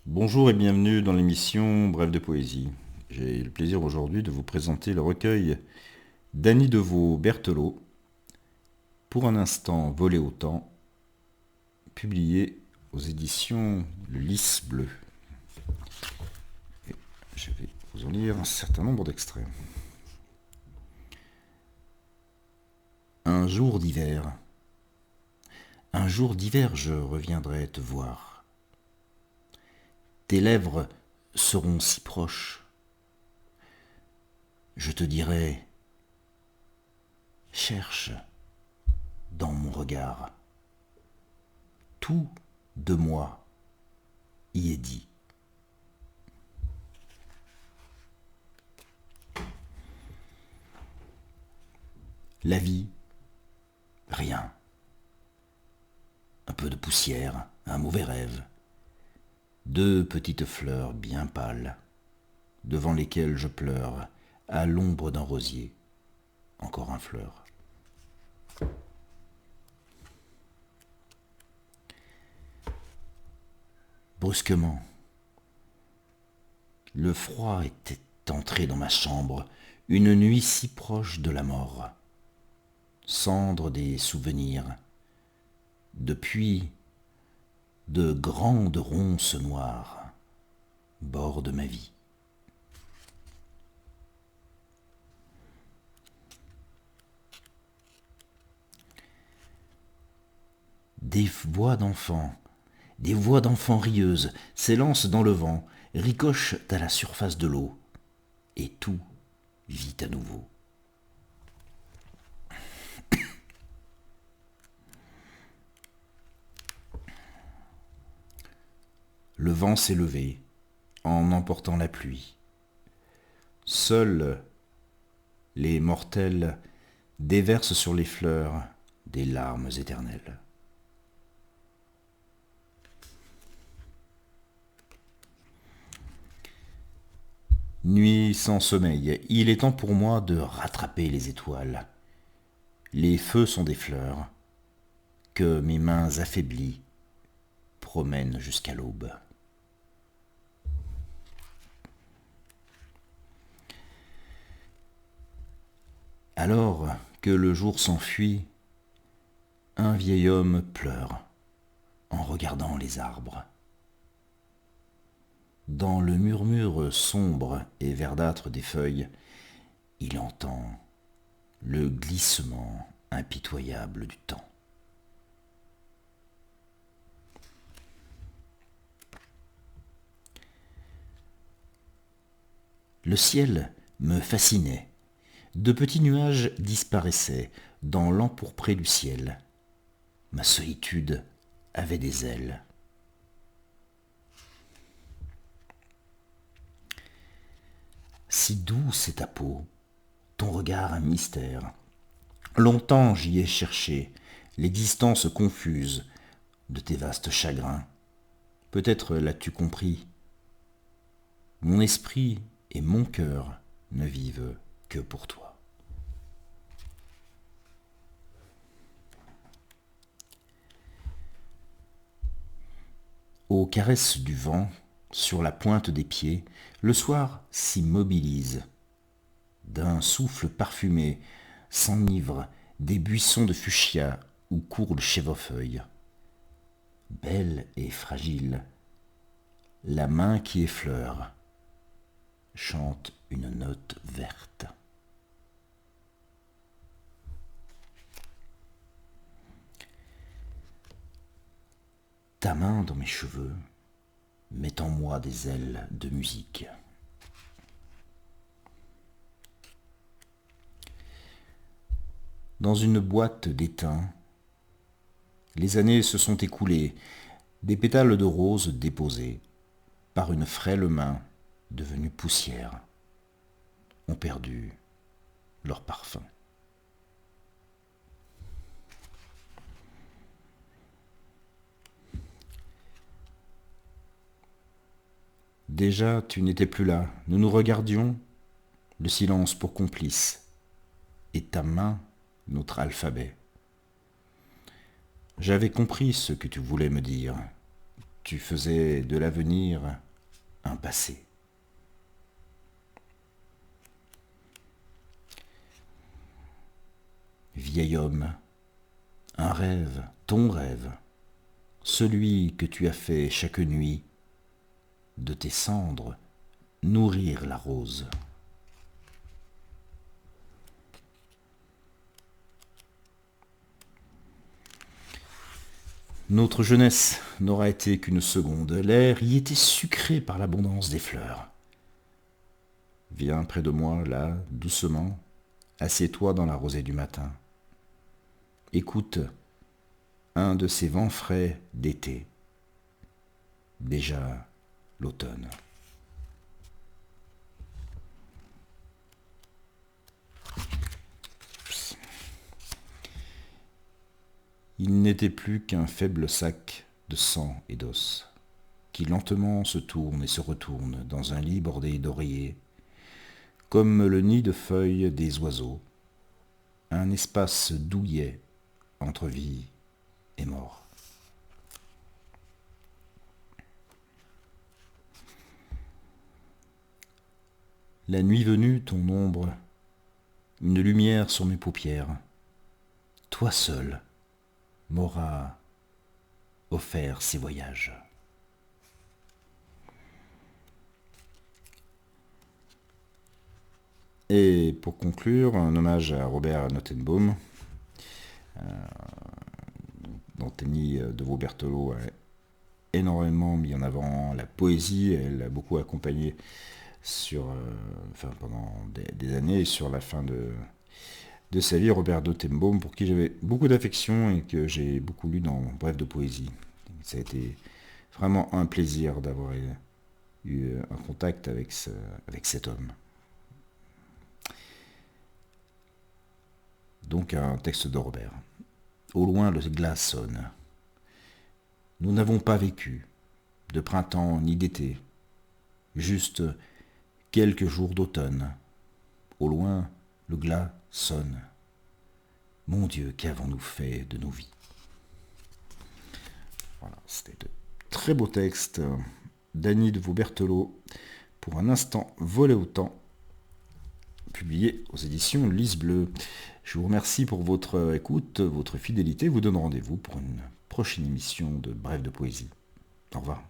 Bonjour et bienvenue dans l'émission Brève de poésie. J'ai le plaisir aujourd'hui de vous présenter le recueil d'Annie Deveau Berthelot, Pour un instant volé au temps, publié aux éditions Le Lys Bleu. Et je vais vous en lire un certain nombre d'extraits. Un jour d'hiver, je reviendrai te voir. Tes lèvres seront si proches. Je te dirai, cherche dans mon regard. Tout de moi y est dit. La vie, rien. Un peu de poussière, un mauvais rêve. Deux petites fleurs bien pâles, devant lesquelles je pleure, à l'ombre d'un rosier. Encore un fleur. Brusquement, le froid était entré dans ma chambre, une nuit si proche de la mort. Cendre des souvenirs. Depuis, de grandes ronces noires bordent ma vie. Des voix d'enfants rieuses s'élancent dans le vent, ricochent à la surface de l'eau, et tout vit à nouveau. Le vent s'est levé, en emportant la pluie. Seuls les mortels déversent sur les fleurs des larmes éternelles. Nuit sans sommeil, il est temps pour moi de rattraper les étoiles. Les feux sont des fleurs que mes mains affaiblies promènent jusqu'à l'aube. Alors que le jour s'enfuit, un vieil homme pleure en regardant les arbres. Dans le murmure sombre et verdâtre des feuilles, il entend le glissement impitoyable du temps. Le ciel me fascinait. De petits nuages disparaissaient dans l'empourpré du ciel. Ma solitude avait des ailes. Si douce est ta peau, ton regard un mystère. Longtemps j'y ai cherché l'existence confuse de tes vastes chagrins. Peut-être l'as-tu compris. Mon esprit et mon cœur ne vivent que pour toi. Aux caresses du vent, sur la pointe des pieds, le soir s'immobilise. D'un souffle parfumé s'enivrent des buissons de fuchsia où court le chèvrefeuille. Belle et fragile, la main qui effleure chante une note verte. Ta main dans mes cheveux met en moi des ailes de musique. Dans une boîte d'étain, les années se sont écoulées, des pétales de rose déposés par une frêle main devenue poussière ont perdu leur parfum. Déjà, tu n'étais plus là. Nous nous regardions, le silence pour complice, et ta main, notre alphabet. J'avais compris ce que tu voulais me dire. tu faisais de l'avenir un passé. Vieil homme, un rêve, ton rêve, celui que tu as fait chaque nuit, de tes cendres, nourrir la rose. Notre jeunesse n'aura été qu'une seconde, l'air y était sucré par l'abondance des fleurs. Viens près de moi, là, doucement, assieds-toi dans la rosée du matin. Écoute un de ces vents frais d'été, déjà l'automne. Il n'était plus qu'un faible sac de sang et d'os, qui lentement se tourne et se retourne dans un lit bordé d'oreillers, comme le nid de feuilles des oiseaux, un espace douillet entre vie et mort. La nuit venue, ton ombre, une lumière sur mes paupières, toi seul m'aura offert ces voyages. Et pour conclure, un hommage à Robert Notenbaum, dont Annie Deveau Berthelot a énormément mis en avant la poésie. Elle a beaucoup accompagné pendant des années, et sur la fin de sa vie, Robert Notenbaum, pour qui j'avais beaucoup d'affection et que j'ai beaucoup lu dans Brèves de poésie. Ça a été vraiment un plaisir d'avoir eu un contact avec cet homme. Donc un texte de Robert. Au loin, le glas sonne. Nous n'avons pas vécu de printemps ni d'été, juste quelques jours d'automne. Au loin, le glas sonne. Mon Dieu, qu'avons-nous fait de nos vies? Voilà, c'était de très beaux textes d'Annie Deveau Berthelot pour un instant volé au temps, publié aux éditions Lys Bleu. Je vous remercie pour votre écoute, votre fidélité. Je vous donne rendez-vous pour une prochaine émission de Brèves de poésie. Au revoir.